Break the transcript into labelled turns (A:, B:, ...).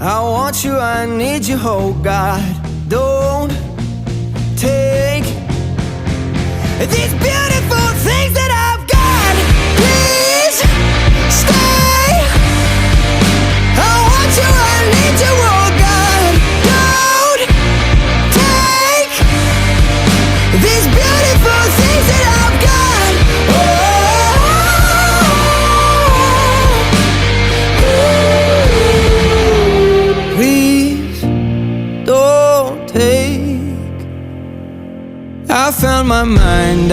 A: I want you, I need you, oh God. Don't take these beautiful things that I've got. Please stay. I want you, I need you, oh God. Don't take these beautiful things that I've got. Please don't take. I found my mind.